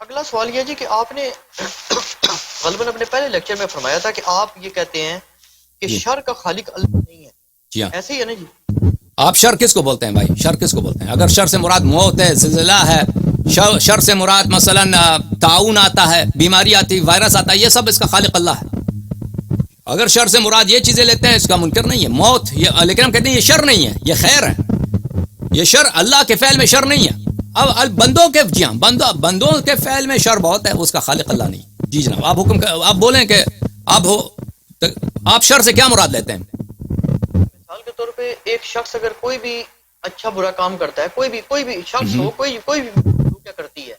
اگلا سوال یہ جی کہ آپ نے غالباً اپنے پہلے لیکچر میں فرمایا تھا کہ آپ یہ کہتے ہیں کہ شر کا خالق اللہ نہیں ہے. جی ہاں, ایسے ہی ہے نا جی؟ آپ شر کس کو بولتے ہیں بھائی؟ شر کس کو بولتے ہیں؟ اگر شر سے مراد موت ہے, زلزلہ ہے, شر سے مراد مثلا طاعون آتا ہے, بیماری آتی, وائرس آتا ہے, یہ سب اس کا خالق اللہ ہے. اگر شر سے مراد یہ چیزیں لیتے ہیں, اس کا منکر نہیں ہے موت, لیکن ہم کہتے ہیں یہ شر نہیں ہے, یہ خیر ہے. یہ شر اللہ کے فعل میں شر نہیں ہے. اب بندوں کے, جی ہاں, بندوں کے فعل میں شر بہت ہے, اس کا خالق اللہ نہیں. جی جناب, آپ حکم آپ بولیں کہ آپ شر سے کیا مراد لیتے ہیں؟ مثال کے طور پہ ایک شخص اگر کوئی بھی اچھا برا کام کرتا ہے, کوئی بھی شخص ہو, کوئی بھی کیا کرتی ہے,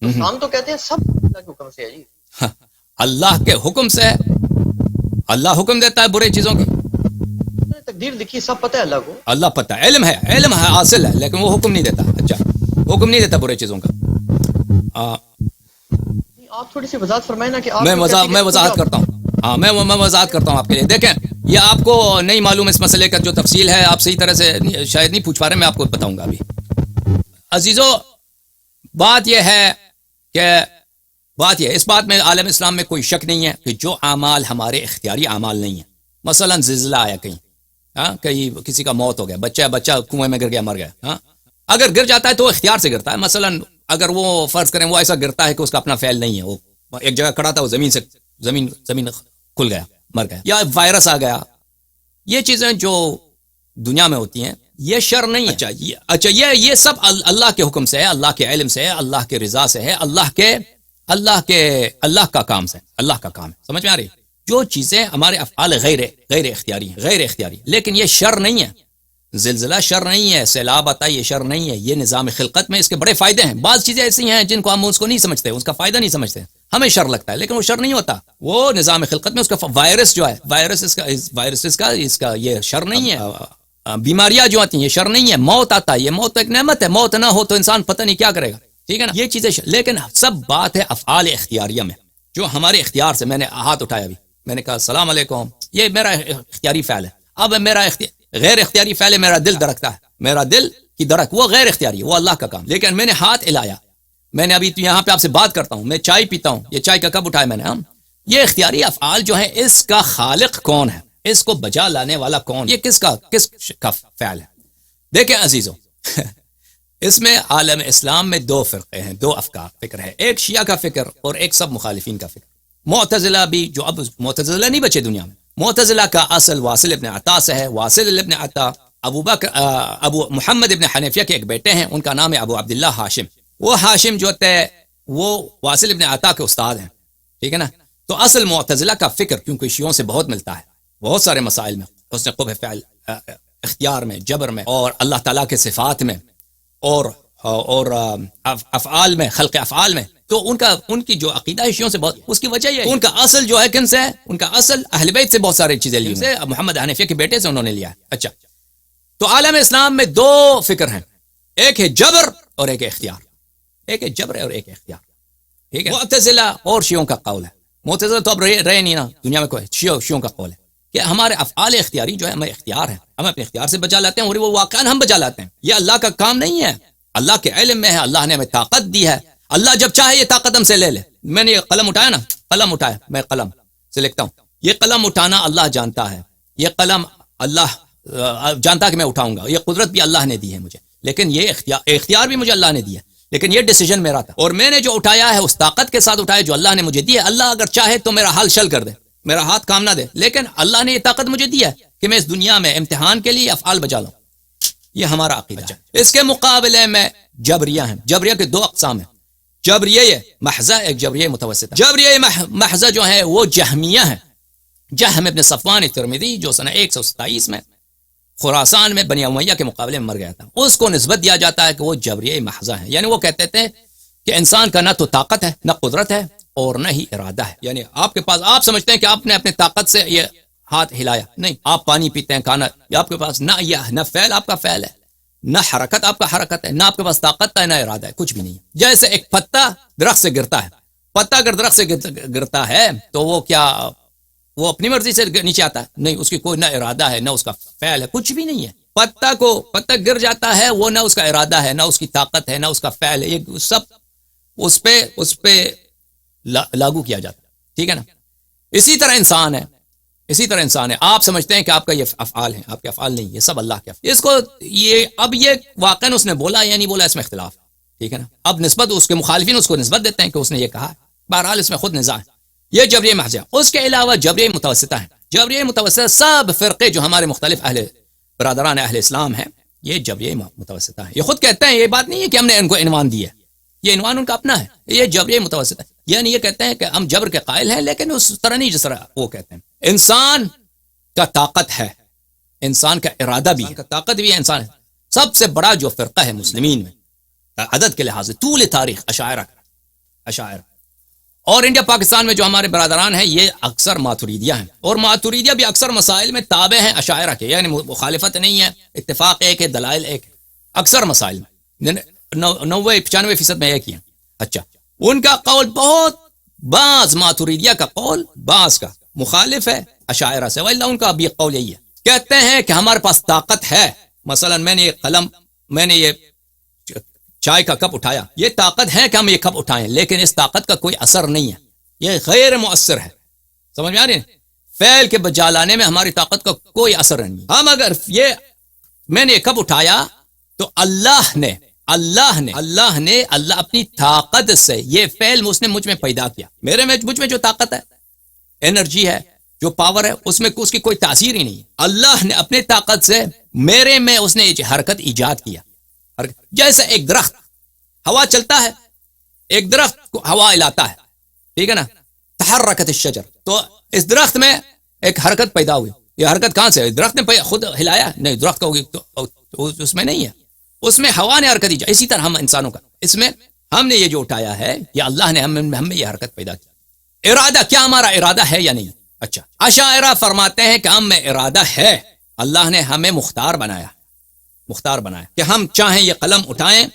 تو ہم تو کہتے ہیں سب اللہ کے حکم سے ہے جی. اللہ کے حکم سے. اللہ حکم دیتا ہے برے چیزوں کی, تقدیر لکھی, سب پتہ ہے اللہ کو. اللہ پتہ ہے, علم ہے حاصل ہے, لیکن وہ حکم نہیں دیتا. اچھا, حکم نہیں دیتا برے چیزوں کا. آپ تھوڑی سی وضاحت فرمائیں نا کہ میں وضاحت کرتا ہوں. ہاں, میں وضاحت کرتا ہوں آپ کے لیے. دیکھیں, یہ آپ کو نہیں معلوم اس مسئلے کا جو تفصیل ہے, آپ صحیح طرح سے شاید نہیں پوچھ پا رہے, میں آپ کو بتاؤں گا ابھی. عزیزو, بات یہ ہے کہ اس بات میں عالم اسلام میں کوئی شک نہیں ہے کہ جو اعمال ہمارے اختیاری اعمال نہیں ہیں, مثلا زلزلہ آیا کہیں کسی کا موت ہو گیا, بچہ کنویں میں گر گیا, مر گیا, ہاں, اگر گر جاتا ہے تو اختیار سے گرتا ہے. مثلا اگر وہ فرض کریں وہ ایسا گرتا ہے کہ اس کا اپنا فعل نہیں ہے, وہ ایک جگہ کھڑا تھا, وہ زمین کھل گیا, مر گیا, یا وائرس آ گیا, یہ چیزیں جو دنیا میں ہوتی ہیں یہ شر نہیں ہے. اچھا, یہ سب اللہ کے حکم سے ہے, اللہ کے علم سے ہے, اللہ کے رضا سے ہے, اللہ کا کام ہے, سمجھ میں آ رہی؟ جو چیزیں ہمارے افعال غیر اختیاری ہیں, غیر اختیاری, لیکن یہ شر نہیں ہے. زلزلہ شر نہیں ہے, سیلاب آتا ہے یہ شر نہیں ہے, یہ نظام خلقت میں اس کے بڑے فائدے ہیں. بعض چیزیں ایسی ہیں جن کو ہم اس کو نہیں سمجھتے, اس کا فائدہ نہیں سمجھتے, ہمیں شر لگتا ہے, لیکن وہ شر نہیں ہوتا. وہ نظام خلقت میں اس کا وائرس جو ہے, اس کا یہ شر نہیں ہے. بیماریاں جو آتی ہیں یہ شر نہیں ہے. موت آتا ہے, یہ موت ایک نعمت ہے, موت نہ ہو تو انسان پتہ نہیں کیا کرے گا, ٹھیک ہے نا, یہ چیزیں. لیکن سب بات ہے افعال اختیاریہ میں, جو ہمارے اختیار سے. میں نے ہاتھ اٹھایا ابھی, میں نے کہا السلام علیکم, یہ میرا اختیاری فعل ہے. اب میرا غیر اختیاری فعل ہے, میرا دل دھڑکتا ہے, میرا دل کی دھڑک, وہ غیر اختیاری ہے, وہ اللہ کا کام. لیکن میں نے ہاتھ ہلایا, میں نے ابھی یہاں پہ آپ سے بات کرتا ہوں, میں چائے پیتا ہوں, یہ چائے کا کپ اٹھایا میں نے, یہ اختیاری افعال جو ہیں اس کا خالق کون ہے, اس کو بجا لانے والا کون, یہ کس کا فعل ہے؟ دیکھیں عزیزو, اس میں عالم اسلام میں دو فرقے ہیں, دو فکر ہے, ایک شیعہ کا فکر اور ایک سب مخالفین کا فکر. معتزلہ بھی, جو اب معتزلہ نہیں بچے دنیا میں. معتزلہ کا اصل واصل ابن عطا سے ہے. واصل ابن عطا ابو محمد ابن حنیفیہ کے ایک بیٹے ہیں, ان کا نام ہے ابو عبداللہ ہاشم. وہ ہاشم جو تھے وہ واصل ابن عطا کے استاد ہیں, ٹھیک ہے نا. تو اصل معتزلہ کا فکر کیونکہ شیعوں سے بہت ملتا ہے, بہت سارے مسائل میں, حسن قبح فعل, اختیار میں, جبر میں, اور اللہ تعالیٰ کے صفات میں, اور افعال میں, خلق افعال میں. تو ان کی جو عقیدہ ہے شیعوں سے بہت, اس کی وجہ یہ ہے ان کا اصل جو ہے کن سے ہے, ان کا اصل اہل بیت سے بہت ساری چیزیں لی ہیں, محمد حنیفیہ کے بیٹے سے انہوں نے لیا ہے. اچھا, تو عالم اسلام میں دو فکر ہیں, ایک ہے جبر اور ایک اختیار, ایک ہے جبر اور ایک اختیار, ٹھیک ہے. معتزلہ اور شیعوں کا قول ہے, معتزلہ تو اب رہے نہیں نا دنیا میں, کوئی شیعوں کا قول ہے کہ ہمارے افعال اختیاری جو ہے ہمیں اختیار ہے, ہم اپنے اختیار سے بچا لاتے ہیں, اور وہ واقعا ہم بچا لاتے ہیں. یہ اللہ کا کام نہیں ہے, اللہ کے علم میں ہے, اللہ نے ہمیں طاقت دی ہے. اللہ جب چاہے یہ طاقت ہم سے لے لے. میں نے یہ قلم اٹھایا نا, قلم اٹھایا, میں قلم سے لکھتا ہوں, یہ قلم اٹھانا اللہ جانتا ہے, یہ قلم اللہ جانتا کہ میں اٹھاؤں گا, یہ قدرت بھی اللہ نے دی ہے مجھے, لیکن یہ اختیار بھی مجھے اللہ نے دیا, لیکن یہ ڈیسیجن میرا تھا, اور میں نے جو اٹھایا ہے اس طاقت کے ساتھ اٹھایا جو اللہ نے مجھے دی ہے. اللہ اگر چاہے تو میرا حال شل کر دے, میرا ہاتھ کام نہ دے, لیکن اللہ نے یہ طاقت مجھے دی ہے کہ میں اس دنیا میں امتحان کے لیے افعال بجا لوں. یہ ہمارا عقیدہ ہے. اس کے مقابلے میں جبریہ ہیں. جبریہ کے دو اقسام ہیں, جبریہ محضہ, ایک جبریہ متوسطہ. جبریہ محضہ جو ہے وہ جہمیہ ہیں. جہم ابن صفوان ترمذی جو سنہ 127 میں خراسان میں بنی امیہ کے مقابلے میں مر گیا تھا, اس کو نسبت دیا جاتا ہے کہ وہ جبریہ محضہ ہیں. یعنی وہ کہتے تھے کہ انسان کا نہ تو طاقت ہے, نہ قدرت ہے, اور نہ ہی ارادہ ہے. یعنی آپ کے پاس, آپ سمجھتے ہیں کہ آپ نے اپنے طاقت سے یہ ہاتھ ہلایا, نہیں, آپ پانی پیتے ہیں, کھانا, آپ کے پاس نہ فعل آپ کا فعل ہے, نہ حرکت آپ کا حرکت ہے, نہ آپ کے پاس طاقت ہے, نہ ارادہ ہے, کچھ بھی نہیں ہے. جیسے ایک پتا درخت سے گرتا ہے, پتا اگر درخت سے گرتا ہے تو وہ کیا وہ اپنی مرضی سے نیچے آتا ہے؟ نہیں, اس کی کوئی نہ ارادہ ہے, نہ اس کا فعل ہے, کچھ بھی نہیں ہے. پتا گر جاتا ہے, وہ نہ اس کا ارادہ ہے, نہ اس کی طاقت ہے, نہ اس کا فعل ہے, یہ سب اس پہ لاگو کیا جاتا ہے. ٹھیک ہے نا. اسی طرح انسان ہے. آپ سمجھتے ہیں کہ آپ کا یہ افعال ہیں، آپ کے افعال نہیں، یہ سب اللہ کے افعال. اس کو یہ واقعاً اس نے بولا یا نہیں بولا، اس میں اختلاف. ٹھیک ہے نا. اب نسبت اس کے مخالفین اس کو نسبت دیتے ہیں کہ اس نے یہ کہا. بہرحال اس میں خود نزاع ہے. یہ جبریہ محض ہے. اس کے علاوہ جبریہ متوسطہ ہے. جبریہ متوسطہ سب فرقے جو ہمارے مختلف برادران اہل اسلام ہیں، یہ جبریہ متوسطہ ہے. یہ خود کہتے ہیں، یہ بات نہیں ہے کہ ہم نے ان کو عنوان دیا، یہ عنوان ان کا اپنا ہے. یہ جبریہ متوسطہ ہے. یعنی یہ کہتے ہیں کہ ہم جبر کے قائل ہیں، لیکن اس طرح نہیں جس طرح وہ کہتے ہیں. انسان کا طاقت ہے، انسان کا ارادہ بھی ہے، طاقت بھی ہے انسان ہے. سب سے بڑا جو فرقہ ہے مسلمین میں عدد کے لحاظ سے طول تاریخ اشاعرہ. اور انڈیا پاکستان میں جو ہمارے برادران ہیں یہ اکثر ماتوریدیہ ہیں، اور ماتوریدیہ بھی اکثر مسائل میں تابع ہیں اشاعرہ کے. یعنی مخالفت نہیں ہے، اتفاق ایک ہے، دلائل ایک ہے. اکثر مسائل میں 90-95% میں ایک ہی ہیں. اچھا، ان کا قول بہت، بعض ماتوریدیہ کا قول بعض کا مخالف ہے اشاعرہ سے. وإلا ان کا بھی قول یہی ہے، کہتے ہیں کہ ہمارے پاس طاقت ہے. مثلا میں نے یہ چائے کا کپ اٹھایا، یہ طاقت ہے کہ ہم یہ کپ اٹھائیں، لیکن اس طاقت کا کوئی اثر نہیں ہے، یہ غیر مؤثر ہے. سمجھ میں آ رہی ہے؟ فعل کے بجا لانے میں ہماری طاقت کا کوئی اثر نہیں. ہم اگر میں نے یہ کپ اٹھایا تو اللہ نے اپنی طاقت سے یہ فعل اس نے مجھ میں پیدا کیا. مجھ میں جو طاقت ہے، انرجی ہے، جو پاور ہے، اس میں اس کی کوئی تاثیر ہی نہیں ہے. اللہ نے اپنی طاقت سے میرے میں اس نے حرکت ایجاد کیا. جیسے ایک درخت ہوا چلتا ہے، ایک درخت کو ہوا ہلاتا ہے. ٹھیک ہے نا. تحرکت الشجر، تو اس درخت میں ایک حرکت پیدا ہوئی. یہ حرکت کہاں سے؟ درخت نے خود ہلایا نہیں، درخت کا ہوگی تو اس میں نہیں ہے، اس میں ہوا نے حرکت ایجاد. اسی طرح ہم انسانوں کا، اس میں ہم نے یہ جو اٹھایا ہے، یہ اللہ نے ہم میں یہ حرکت پیدا کی. ارادہ، کیا ہمارا ارادہ ہے یا نہیں؟ اچھا، اشاعرہ فرماتے ہیں کہ ہم میں ارادہ ہے. اللہ نے ہمیں مختار بنایا کہ ہم چاہیں یہ قلم اٹھائیں،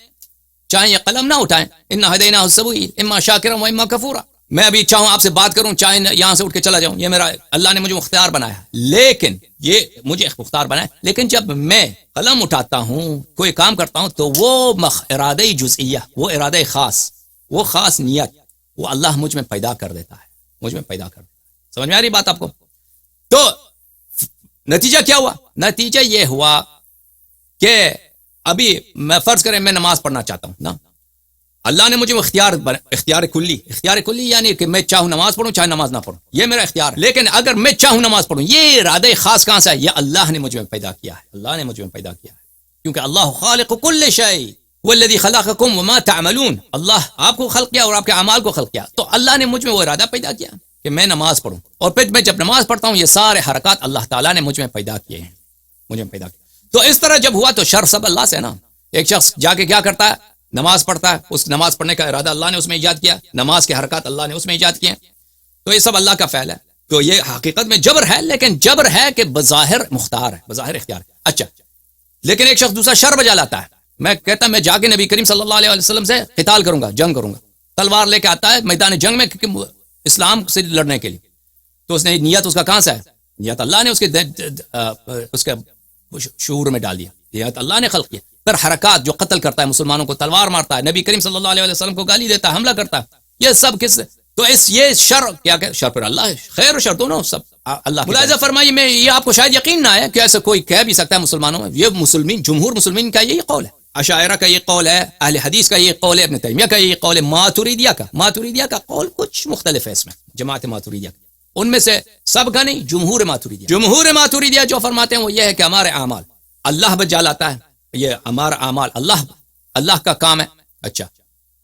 چاہیں یہ قلم نہ اٹھائیں. انا ہدیناہ السبیل اما شاکرا و اما کفورا. میں ابھی چاہوں آپ سے بات کروں، چاہے یہاں سے اٹھ کے چلا جاؤں، یہ میرا اللہ نے مجھے مختار بنایا. لیکن یہ مجھے مختار بنایا، لیکن جب میں قلم اٹھاتا ہوں، کوئی کام کرتا ہوں، تو وہ ارادہ جزئیہ، وہ ارادہ خاص، وہ خاص نیت، وہ اللہ مجھ میں پیدا کر دیتا ہے. سمجھ میں آ رہی بات آپ کو؟ تو نتیجہ کیا ہوا؟ نتیجہ یہ ہوا کہ ابھی میں فرض کریں میں نماز پڑھنا چاہتا ہوں نا، اللہ نے مجھے اختیار کلی یعنی کہ میں چاہوں نماز پڑھوں، چاہے نماز نہ پڑھوں، یہ میرا اختیار. لیکن اگر میں چاہوں نماز پڑھوں، یہ ارادہ خاص کہاں سے ہے؟ یہ اللہ نے مجھ میں پیدا کیا ہے. کیونکہ اللہ خالق کل شیء والذی خلقکم وما تعملون. اللہ آپ کو خلق کیا اور آپ کے اعمال کو خلق کیا. تو اللہ نے مجھ میں وہ ارادہ پیدا کیا کہ میں نماز پڑھوں، اور پھر میں جب نماز پڑھتا ہوں، یہ سارے حرکات اللہ تعالیٰ نے مجھ میں پیدا کیے ہیں، تو اس طرح جب ہوا تو شر سب اللہ سے ہے نا. ایک شخص جا کے کیا کرتا ہے؟ نماز پڑھتا ہے، اس نماز پڑھنے کا ارادہ اللہ نے اس میں ایجاد کیا، نماز کے حرکات اللہ نے اس میں ایجاد کیے، تو یہ سب اللہ کا فعل ہے. تو یہ حقیقت میں جبر ہے، لیکن جبر ہے کہ بظاہر مختار ہے، بظاہر اختیار ہے. اچھا، لیکن ایک شخص دوسرا شر بجا لاتا ہے. میں کہتا میں جا کے نبی کریم صلی اللہ علیہ وسلم سے قتال کروں گا، جنگ کروں گا، تلوار لے کے آتا ہے میدان جنگ میں اسلام سے لڑنے کے لیے. تو اس نے نیت، اس کا کہاں سے ہے؟ نیت اللہ نے اس کے شعور میں ڈال دیا، نیت اللہ نے خلق کیا. پھر حرکات، جو قتل کرتا ہے مسلمانوں کو، تلوار مارتا ہے، نبی کریم صلی اللہ علیہ وسلم کو گالی دیتا ہے، حملہ کرتا ہے، یہ سب کس؟ تو یہ شر کیا کہ شر پر اللہ ہے، خیر و شر دونوں سب اللہ. ملاحظہ فرمائیے، میں یہ آپ کو شاید یقین نہ ہے کہ ایسا کوئی کہہ بھی سکتا ہے مسلمانوں میں. یہ جمہور مسلمین کا یہی قول ہے، اشاعرہ کا یہ قول ہے، اہل حدیث کا یہ قول ہے، ابن تیمیہ کا یہ قول ہے، ماتوریدیہ کا قول کچھ مختلف ہے. اس میں جماعت ماتوریدیہ ان میں سے سب کا نہیں، جمہور ماتوریدیہ جو فرماتے ہیں وہ یہ ہے کہ ہمارے اعمال اللہ بجا لاتا ہے، یہ ہمارا اعمال اللہ کا کام ہے. اچھا،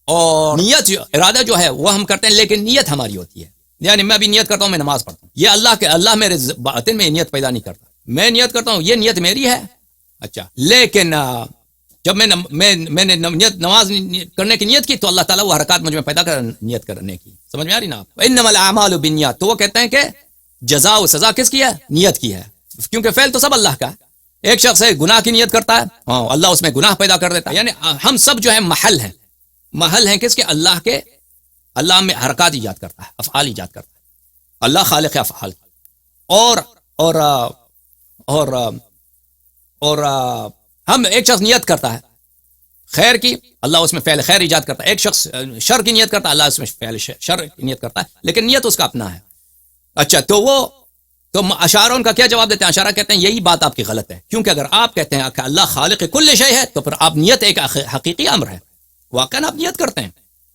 اور نیت، ارادہ جو ہے وہ ہم کرتے ہیں، لیکن نیت ہماری ہوتی ہے. یعنی میں بھی نیت کرتا ہوں، میں نماز پڑھتا ہوں، یہ اللہ میرے باطن میں نیت پیدا نہیں کرتا. میں نیت کرتا ہوں، یہ نیت میری ہے. اچھا، لیکن جب میں نے نماز کرنے کی نیت کی، تو اللہ تعالیٰ وہ حرکات مجھ میں پیدا کر نیت کرنے کی. سمجھ میں آ رہی نا آپ؟ انما الاعمال بالنیات. تو وہ کہتے ہیں کہ جزا و سزا کس کی ہے؟ نیت کی ہے، کیونکہ فعل تو سب اللہ کا ہے. ایک شخص ہے گناہ کی نیت کرتا ہے، اللہ اس میں گناہ پیدا کر دیتا ہے. یعنی ہم سب جو ہے محل ہیں کس کے؟ اللہ کے. اللہ میں حرکات ایجاد کرتا ہے، افعال ایجاد کرتا ہے. اللہ خالق افعال. اور ہم ایک شخص نیت کرتا ہے، خیر کی، اللہ اس میں فعل خیر ایجاد کرتا ہے. ایک شخص شر کی نیت کرتا ہے، اللہ اس میں فعل شر کی نیت کرتا ہے، لیکن نیت اس کا اپنا ہے. اچھا تو اشاعرہ ان کا کیا جواب دیتے ہیں؟ اشاعرہ کہتے ہیں یہی بات آپ کی غلط ہے، کیونکہ اگر آپ کہتے ہیں کہ اللہ خالق کل شے ہے تو پھر آپ نیت ایک حقیقی امر ہے، واقعا آپ نیت کرتے ہیں،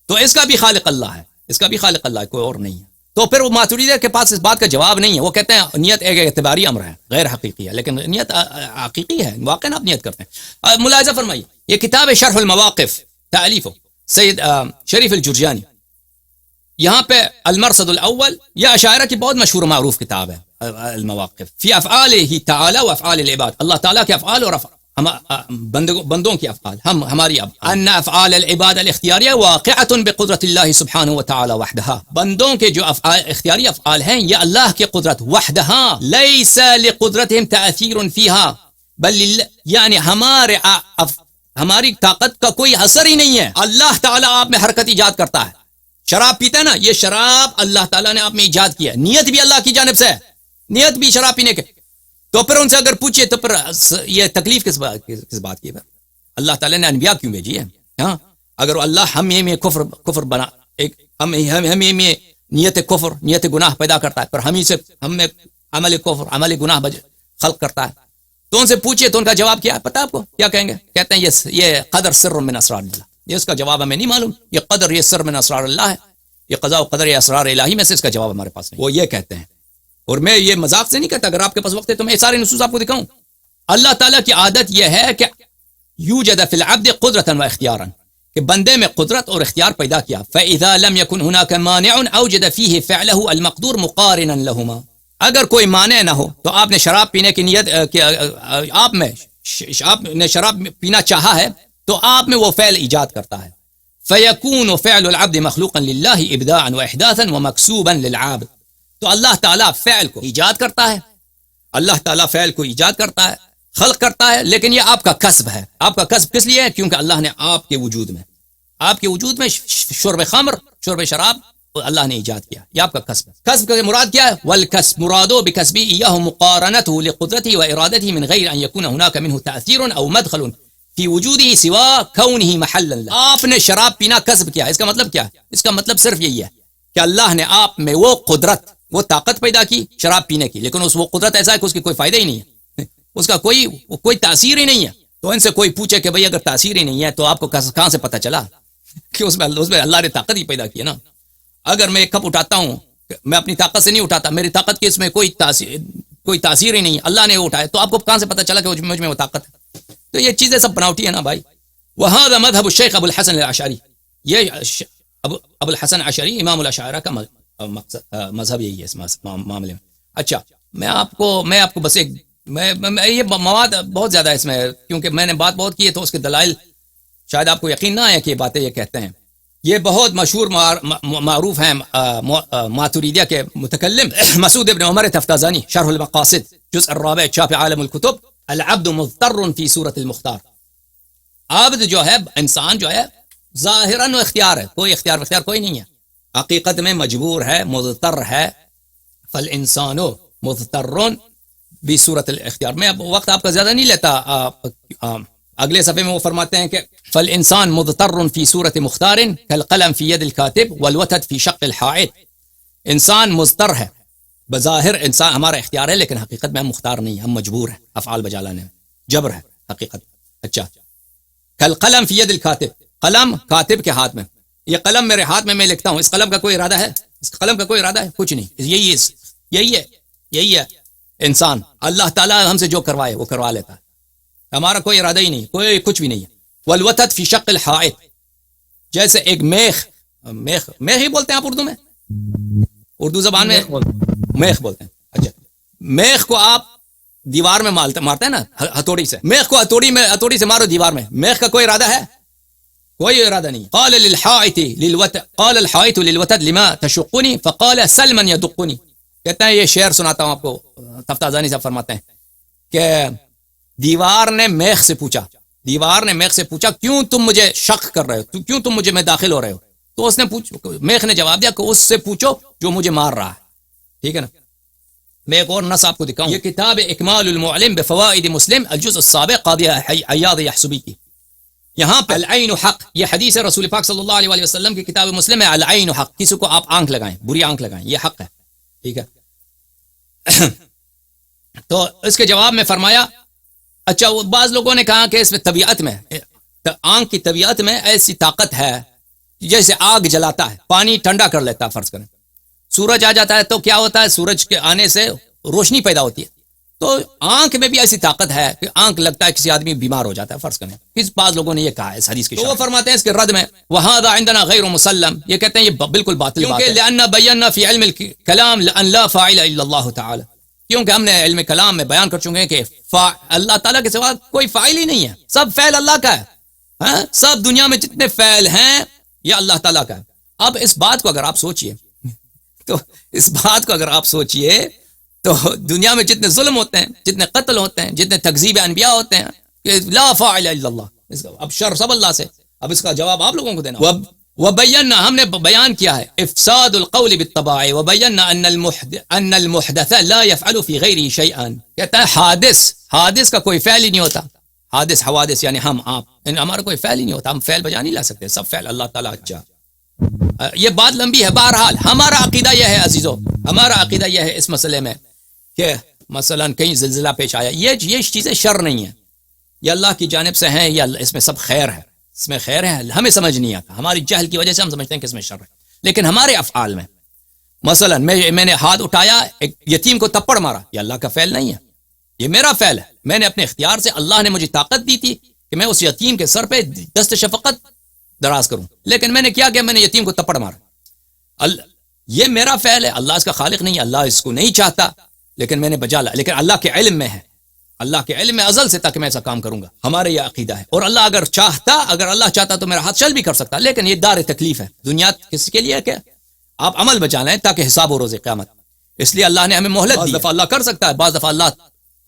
تو اس کا بھی خالق اللہ ہے، اس کا بھی خالق اللہ ہے، کوئی اور نہیں ہے. تو پھر وہ ماتریدیہ کے پاس اس بات کا جواب نہیں ہے. وہ کہتے ہیں نیت ایک اعتباری امر ہے، غیر حقیقی ہے، لیکن نیت حقیقی ہے، واقعا آپ نیت کرتے ہیں. ملاحظہ فرمائیے، یہ کتاب ہے شرح المواقف، تالیف سید شریف الجرجانی. یہاں پہ المرصد الاول یہ اشاعرہ کی بہت مشہور معروف کتاب ہے، المواقف فی افعالہ تعالی و افعال العباد، اللہ تعالیٰ کے افعال اور بندوں کی افعال، ہماری افعال. ان افعال العباد الاختیاریہ واقعۃ بقدرت اللہ سبحانہ وتعالی وحدہ، بندوں کے جو اختیاری افعال ہیں یہ اللہ کی قدرت وحدہ، لیس لقدرتہم تاثیر فیہا، بل یعنی ہماری طاقت کا کوئی اثر ہی نہیں ہے. اللہ تعالیٰ آپ میں حرکت ایجاد کرتا ہے. شراب پیتا ہے نا، یہ شراب اللہ تعالیٰ نے آپ میں ایجاد کیا، نیت بھی اللہ کی جانب سے ہے، نیت بھی شراب پینے کے. تو پھر ان سے اگر پوچھئے تو پھر یہ تکلیف کس بات کی ہے؟ اللہ تعالیٰ نے انبیاء کیوں بھیجی ہے؟ ہاں، اگر اللہ ہمیں میں کفر بنا، ایک ہمیں میں نیت کفر، نیت گناہ پیدا کرتا ہے، پر ہم میں عمل کفر، عمل گناہ خلق کرتا ہے، تو ان سے پوچھئے تو ان کا جواب کیا ہے پتہ آپ کو؟ کیا کہیں گے؟ کہتے ہیں یہ قدر سر من اسرار اللہ. یہ اس کا جواب ہمیں نہیں معلوم، یہ قدر، یہ سر من اسرار اللہ ہے، یہ قضاء و قدر، یہ اسرار الہی میں سے اس کا جواب ہمارے پاس نہیں. وہ یہ کہتے ہیں، اور میں یہ مذاق سے نہیں کہتا، اگر آپ کے پاس وقت ہے تو میں سارے نصوص آپ کو دکھاؤں. اللہ تعالیٰ کی عادت یہ ہے کہ یوجد فی العبد قدرتا و اختیارا، کہ بندے میں قدرت اور اختیار پیدا کیا. فاذا لم يكن هناك مانع اوجد فيه فعله المقدور مقارنا لهما، اگر کوئی مانع نہ ہو تو آپ نے شراب پینے کی نیت، آپ نے شراب پینا چاہا ہے تو آپ میں وہ فعل ایجاد کرتا ہے. فیکون فعل العبد مخلوقا للہ ابداعا و احداثا و مکسوبا للعابد، تو اللہ تعالیٰ فعل کو ایجاد کرتا ہے، اللہ تعالیٰ فعل کو ایجاد کرتا ہے، خلق کرتا ہے، لیکن یہ آپ کا کسب ہے. آپ کا کسب کس لیے ہے؟ کیونکہ اللہ نے آپ کے وجود میں شرب خمر، شرب شراب اللہ نے ایجاد کیا، یہ آپ کا کسب ہے. کسب کا مراد کیا ہے؟ والکسب مرادو بکسبی ایاہ مقارنته لقدرته و ارادته من غیر ان یکون هناك منه تأثیر او مدخل فی وجوده سوا کونه محلا له. آپ نے شراب پینا کسب کیا، اس کا مطلب کیا ہے؟ اس کا مطلب صرف یہی ہے کہ اللہ نے آپ میں وہ قدرت، وہ طاقت پیدا کی شراب پینے کی، لیکن وہ قدرت ایسا ہے کہ اس کی کوئی فائدہ ہی نہیں ہے، اس کا کوئی تاثیر ہی نہیں ہے. تو ان سے کوئی پوچھے کہ بھئی اگر تاثیر ہی نہیں ہے تو آپ کو کہاں سے پتہ چلا کہ اس میں اللہ نے طاقت ہی پیدا کی ہے نا. اگر میں ایک کپ اٹھاتا ہوں، میں اپنی طاقت سے نہیں اٹھاتا، میری طاقت کی اس میں کوئی تاثیر ہی نہیں ہے، اللہ نے اٹھایا، تو آپ کو کہاں سے پتہ چلا کہ مجھ میں وہ طاقت ہے؟ تو یہ چیزیں سب بناوٹی ہے نا بھائی. وہذا مذہب الشیخ ابو الحسن الاشعری، یہ ابو الحسن اشعری امام الاشاعرہ کا مذہب یہی ہے اس معاملے میں. اچھا، میں آپ کو بس ایک یہ مواد بہت زیادہ ہے اس میں، کیونکہ میں نے بات بہت کی ہے تو اس کے دلائل شاید آپ کو یقین نہ آیا کہ یہ باتیں یہ کہتے ہیں. یہ بہت مشہور معروف ہیں ماتریدیہ کے متکلم مسعود ابن عمر تفتازانی، شرح المقاصد جزء الرابع، چھاپ عالم الکتب. العبد مضطر فی صورت المختار، عبد جو ہے، انسان جو ہے، ظاہراً اختیار ہے، کوئی اختیار کوئی نہیں ہے، حقیقت میں مجبور ہے، مضطر ہے. فالانسان مضطر بصورت الاختیار. میں اب وقت آپ کا زیادہ نہیں لیتا، اگلے صفحے میں وہ فرماتے ہیں کہ فالانسان مضطر فی صورت مختار کالقلم فی ید الکاتب والوتد فی شق الحائط. انسان مضطر ہے، بظاہر انسان ہمارا اختیار ہے، لیکن حقیقت میں ہم مختار نہیں، ہم مجبور ہیں افعال بجا لانے میں، جبر ہے حقیقت. اچھا، کالقلم فی ید الکاتب، قلم کاتب کے ہاتھ میں، یہ قلم میرے ہاتھ میں لکھتا ہوں، اس قلم کا کوئی ارادہ ہے؟ اس قلم کا کوئی ارادہ ہے؟ کچھ نہیں. یہی ہے انسان. اللہ تعالیٰ ہم سے جو کروائے وہ کروا لیتا ہے، ہمارا کوئی ارادہ ہی نہیں، کوئی کچھ بھی نہیں ہے. والوتد فی شق الحائط، جیسے ایک میخ ہی بولتے ہیں آپ اردو میں، اردو زبان میں میخ بولتے ہیں. اچھا، میخ کو آپ دیوار میں مارتے ہیں نا ہتھوڑی سے، میخ کو ہتھوڑی سے مارو دیوار میں، میخ کا کوئی ارادہ ہے؟ کوئی ارادہ نہیں. قال الحائط للوتد لما تشقنی فقال سل من يدقنی. کہتا ہے، یہ شعر سناتا ہوں آپ کو، تفتازانی صاحب فرماتے ہیں کہ دیوار نے میخ سے پوچھا کیوں تم مجھے شق کر رہے ہو، کیوں تم مجھے میں داخل ہو رہے ہو؟ تو اس نے میخ نے جواب دیا کہ اس سے پوچھو جو مجھے مار رہا ہے. ٹھیک ہے نا. میں ایک اور نص آپ کو دکھاؤں، یہ کتاب اکمال المعلم بفوائد مسلم الجزء السابع قاضی عیاض یحسبی کی، یہاں پہ العین حق، یہ حدیث ہے رسول پاک صلی اللہ علیہ وسلم کی کتاب مسلم ہے، العین حق، کسی کو آپ آنکھ لگائیں، بری آنکھ لگائیں، یہ حق ہے، ٹھیک ہے. تو اس کے جواب میں فرمایا اچھا بعض لوگوں نے کہا کہ اس میں طبیعت میں، آنکھ کی طبیعت میں ایسی طاقت ہے جیسے آگ جلاتا ہے، پانی ٹھنڈا کر لیتا ہے، فرض کریں سورج آ جاتا ہے تو کیا ہوتا ہے، سورج کے آنے سے روشنی پیدا ہوتی ہے، تو آنکھ میں بھی ایسی طاقت ہے کہ آنکھ لگتا ہے کسی آدمی بیمار ہو جاتا ہے، فرض کریں کس بعض لوگوں نے یہ کہا ہے اس حدیث کی شرح. تو وہ فرماتے ہیں اس کے رد میں وَهَذَا عِندَنَا غَيْرُ مسلم، یہ کہتے ہیں یہ بالکل باطل بات ہے، لأن بينا في علم الكلام لأن لا فاعل الا اللہ تعالی، کیونکہ ہم نے علم کلام میں بیان کر چکے ہیں کہ اللہ تعالیٰ کے سوا کوئی فاعل ہی نہیں ہے، سب فعل اللہ کا ہے، ہاں سب دنیا میں جتنے فعل ہیں یہ اللہ تعالیٰ کا ہے. اب اس بات کو اگر آپ سوچئے تو اس بات کو اگر آپ سوچئے تو دنیا میں جتنے ظلم ہوتے ہیں، جتنے قتل ہوتے ہیں، جتنے تکذیب انبیاء ہوتے ہیں، کہ لا فاعل الا اللہ، اب شر سب اللہ سے، اب اس کا جواب آپ لوگوں کو دینا. وبینا، ہم نے بیان کیا ہے افساد القول بالطباع، وبینا ان المحدث لا يفعل في غیره شيئا، کہتا ہے حادث کا کوئی فعل ہی نہیں ہوتا، حوادث یعنی ہم آپ، ہمارا کوئی فعل ہی نہیں ہوتا، ہم فعل بجا نہیں لا سکتے، سب فعل اللہ تعالیٰ. اچھا یہ بات لمبی ہے، بہرحال ہمارا عقیدہ یہ ہے عزیزو، ہمارا عقیدہ یہ ہے اس مسئلے میں کہ مثلا کہیں زلزلہ پیش آیا، یہ چیزیں شر نہیں ہیں، یہ اللہ کی جانب سے ہیں، یا اس میں سب خیر ہے، اس میں خیر ہے، ہمیں سمجھ نہیں آتا، ہماری جہل کی وجہ سے ہم سمجھتے ہیں کہ اس میں شر ہے. لیکن ہمارے افعال میں مثلا میں نے ہاتھ اٹھایا ایک یتیم کو تپڑ مارا، یہ اللہ کا فعل نہیں ہے، یہ میرا فعل ہے، میں نے اپنے اختیار سے، اللہ نے مجھے طاقت دی تھی کہ میں اس یتیم کے سر پہ دست شفقت دراز کروں، لیکن میں نے کیا کہ میں نے یتیم کو تپڑ مارا، یہ میرا فعل ہے، اللہ اس کا خالق نہیں ہے، اللہ اس کو نہیں چاہتا، لیکن میں نے بجا لا، لیکن اللہ کے علم میں ہے، اللہ کے علم میں ازل سے تک میں ایسا کام کروں گا، ہمارے یہ عقیدہ ہے. اور اللہ اگر اللہ چاہتا تو میرا ہاتھ چل بھی کر سکتا، لیکن یہ دار تکلیف ہے، دنیا کس کے لیے کہ آپ عمل بچا لیں تاکہ حساب ہو روز قیامت، اس لیے اللہ نے ہمیں مہلت دی. بعض دفعہ اللہ کر سکتا ہے، بعض دفعہ اللہ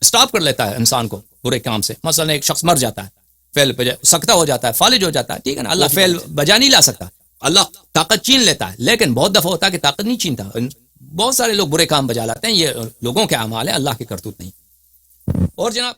اسٹاپ کر لیتا ہے انسان کو برے کام سے، مثلا ایک شخص مر جاتا ہے، فعل پہ سکتا ہو جاتا ہے، فالج ہو جاتا ہے، ٹھیک ہے نا، اللہ فعل بجا نہیں لا سکتا، اللہ طاقت چھین لیتا ہے، لیکن بہت دفعہ ہوتا ہے کہ طاقت نہیں چھینتا، بہت سارے لوگ برے کام بجا لاتے ہیں، یہ لوگوں کے اعمال ہیں، اللہ کے کرتوت نہیں. اور جناب